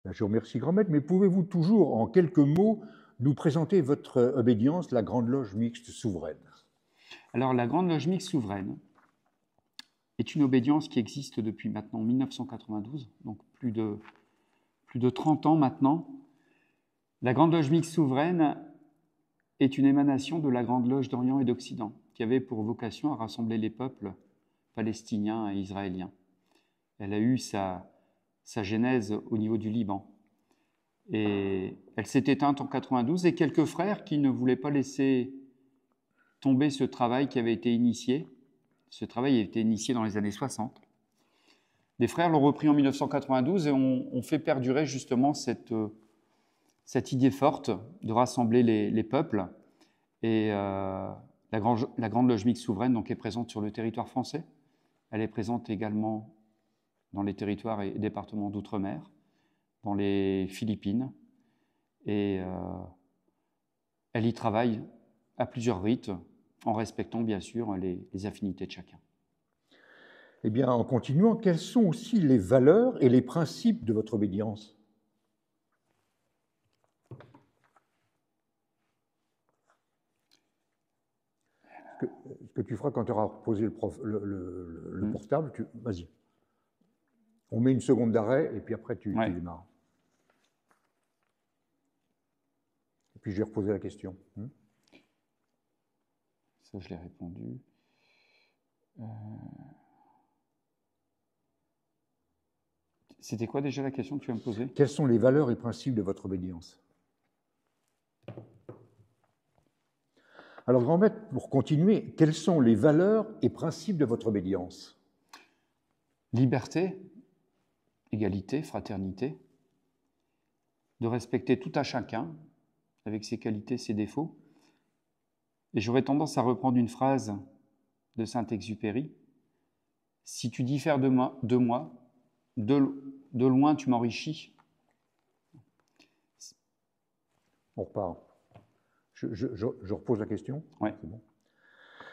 Je vous remercie, grand maître, mais pouvez-vous toujours, en quelques mots, nous présenter votre obédience, la Grande Loge Mixte Souveraine? Alors, la Grande Loge Mixte Souveraine est une obédience qui existe depuis maintenant 1992, donc plus de 30 ans maintenant. La Grande Loge Mixte Souveraine est une émanation de la Grande Loge d'Orient et d'Occident, qui avait pour vocation à rassembler les peuples palestiniens et israéliens. Elle a eu sa genèse au niveau du Liban. Et elle s'est éteinte en 92, et quelques frères qui ne voulaient pas laisser tomber ce travail qui avait été initié. Ce travail a été initié dans les années 60. Les frères l'ont repris en 1992 et ont fait perdurer justement cette idée forte de rassembler les peuples. Et la Grande Loge Mixte Souveraine donc, est présente sur le territoire français. Elle est présente également dans les territoires et départements d'outre-mer, dans les Philippines. Et elle y travaille à plusieurs rites, en respectant bien sûr les affinités de chacun. Eh bien, en continuant, quelles sont aussi les valeurs et les principes de votre obédience? Ce que tu feras quand tu auras posé le portable, vas-y. On met une seconde d'arrêt et puis après tu démarres. Et puis je vais reposer la question. Ça, je l'ai répondu. C'était quoi déjà la question que tu vas me poser? Quelles sont les valeurs et principes de votre obédience? Alors, grand maître, pour continuer, quelles sont les valeurs et principes de votre obédience? Liberté, égalité, fraternité, de respecter tout à chacun, avec ses qualités, ses défauts. Et j'aurais tendance à reprendre une phrase de Saint-Exupéry. « Si tu diffères de moi, de loin tu m'enrichis. » On repart. Je repose la question. Oui. C'est bon.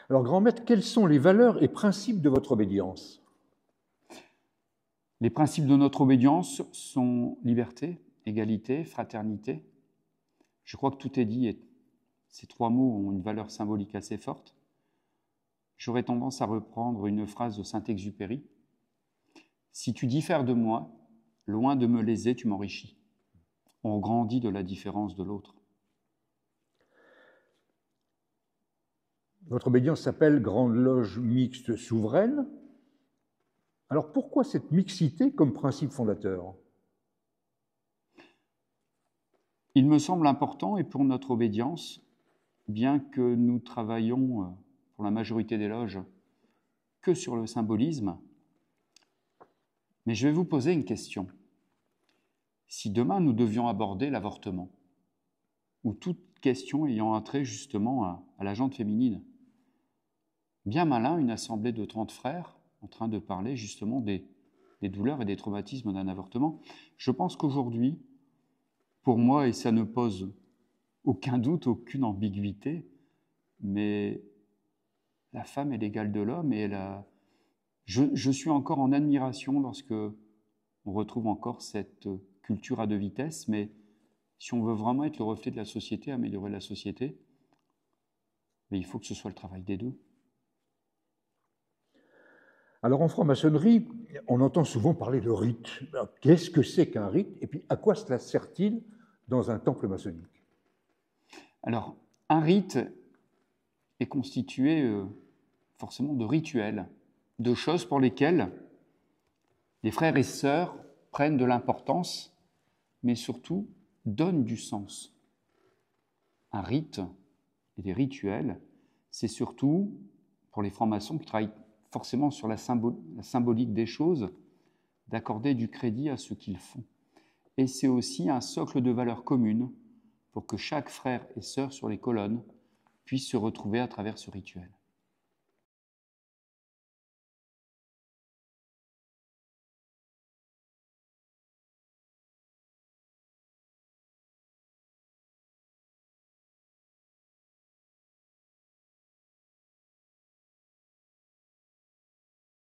Alors, grand maître, quelles sont les valeurs et principes de votre obédience? Les principes de notre obédience sont liberté, égalité, fraternité. Je crois que tout est dit et ces trois mots ont une valeur symbolique assez forte. J'aurais tendance à reprendre une phrase de Saint-Exupéry. « Si tu diffères de moi, loin de me léser, tu m'enrichis. » On grandit de la différence de l'autre. Votre obédience s'appelle Grande Loge Mixte Souveraine. Alors pourquoi cette mixité comme principe fondateur? Il me semble important, et pour notre obédience, bien que nous travaillons pour la majorité des loges que sur le symbolisme, mais je vais vous poser une question. Si demain nous devions aborder l'avortement, ou toute question ayant un trait justement à la jante féminine, bien malin une assemblée de 30 frères en train de parler justement des douleurs et des traumatismes d'un avortement. Je pense qu'aujourd'hui, pour moi, et ça ne pose aucun doute, aucune ambiguïté, mais la femme est l'égale de l'homme et je suis encore en admiration lorsque on retrouve encore cette culture à deux vitesses, mais si on veut vraiment être le reflet de la société, améliorer la société, mais il faut que ce soit le travail des deux. Alors en franc-maçonnerie, on entend souvent parler de rite. Qu'est-ce que c'est qu'un rite? Et puis à quoi cela sert-il dans un temple maçonnique? Alors, un rite est constitué forcément de rituels, de choses pour lesquelles les frères et sœurs prennent de l'importance, mais surtout donnent du sens. Un rite et des rituels, c'est surtout, pour les francs-maçons qui travaillent forcément sur la symbolique des choses, d'accorder du crédit à ce qu'ils font. Et c'est aussi un socle de valeurs communes pour que chaque frère et sœur sur les colonnes puisse se retrouver à travers ce rituel.